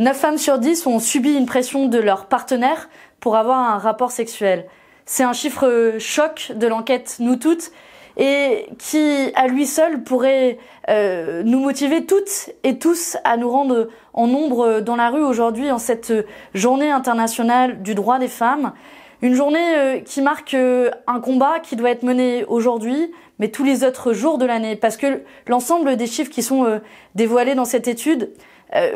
9 femmes sur 10 ont subi une pression de leur partenaire pour avoir un rapport sexuel. C'est un chiffre choc de l'enquête Nous Toutes et qui, à lui seul, pourrait nous motiver toutes et tous à nous rendre en nombre dans la rue aujourd'hui en cette journée internationale du droit des femmes. Une journée qui marque un combat qui doit être mené aujourd'hui, mais tous les autres jours de l'année, parce que l'ensemble des chiffres qui sont dévoilés dans cette étude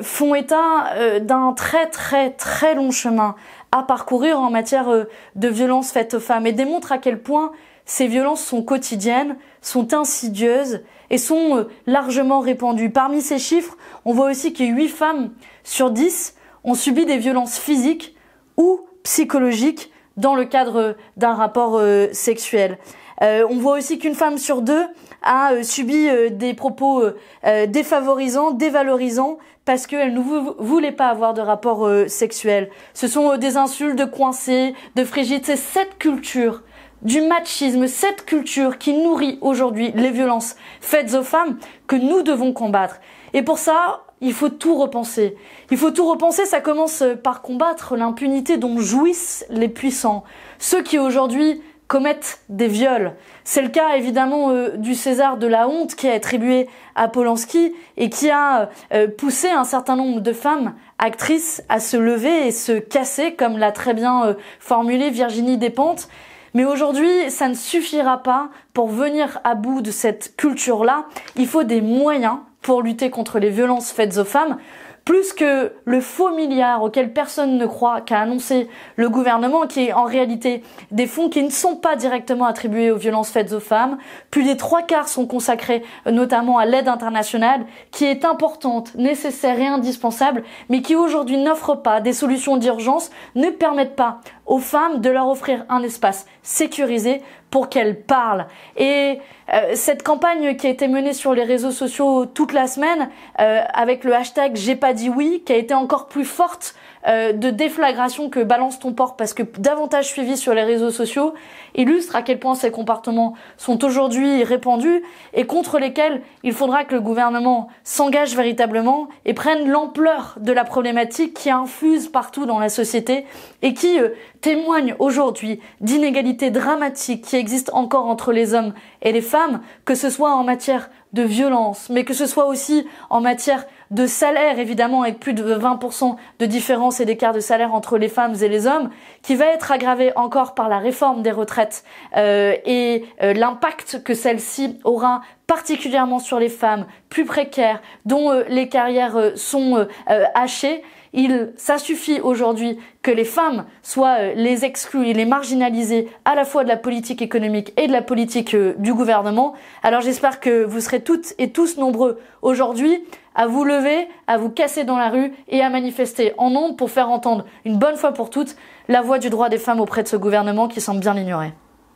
font état d'un très long chemin à parcourir en matière de violences faites aux femmes et démontrent à quel point ces violences sont quotidiennes, sont insidieuses et sont largement répandues. Parmi ces chiffres, on voit aussi que 8 femmes sur 10 ont subi des violences physiques ou psychologiques dans le cadre d'un rapport sexuel. On voit aussi qu'une femme sur 2 a subi des propos défavorisants, dévalorisants, parce qu'elle ne voulait pas avoir de rapport sexuel. Ce sont des insultes de coincés, de frigides. C'est cette culture du machisme, cette culture qui nourrit aujourd'hui les violences faites aux femmes que nous devons combattre. Et pour ça, il faut tout repenser. Il faut tout repenser, ça commence par combattre l'impunité dont jouissent les puissants. Ceux qui aujourd'hui commettent des viols. C'est le cas évidemment du César de la honte qui est attribué à Polanski et qui a poussé un certain nombre de femmes actrices à se lever et se casser, comme l'a très bien formulé Virginie Despentes. Mais aujourd'hui, ça ne suffira pas pour venir à bout de cette culture-là. Il faut des moyens pour lutter contre les violences faites aux femmes. Plus que le faux milliard auquel personne ne croit qu'a annoncé le gouvernement, qui est en réalité des fonds qui ne sont pas directement attribués aux violences faites aux femmes. Plus des 3/4 sont consacrés notamment à l'aide internationale, qui est importante, nécessaire et indispensable, mais qui aujourd'hui n'offre pas des solutions d'urgence, ne permettent pas aux femmes de leur offrir un espace sécurisé pour qu'elles parlent. Et cette campagne qui a été menée sur les réseaux sociaux toute la semaine, avec le hashtag J'ai pas dit oui, qui a été encore plus forte de déflagration que Balance ton porc, parce que davantage suivi sur les réseaux sociaux, illustre à quel point ces comportements sont aujourd'hui répandus et contre lesquels il faudra que le gouvernement s'engage véritablement et prenne l'ampleur de la problématique qui infuse partout dans la société et qui témoigne aujourd'hui d'inégalités dramatiques qui existent encore entre les hommes et les femmes, que ce soit en matière de violence, mais que ce soit aussi en matière de salaire, évidemment, avec plus de 20% de différence et d'écart de salaire entre les femmes et les hommes, qui va être aggravé encore par la réforme des retraites et l'impact que celle-ci aura particulièrement sur les femmes plus précaires, dont les carrières sont hachées. Ça suffit aujourd'hui que les femmes soient les exclues et les marginalisées à la fois de la politique économique et de la politique du gouvernement. Alors j'espère que vous serez toutes et tous nombreux aujourd'hui à vous lever, à vous casser dans la rue et à manifester en nombre pour faire entendre une bonne fois pour toutes la voix du droit des femmes auprès de ce gouvernement qui semble bien l'ignorer.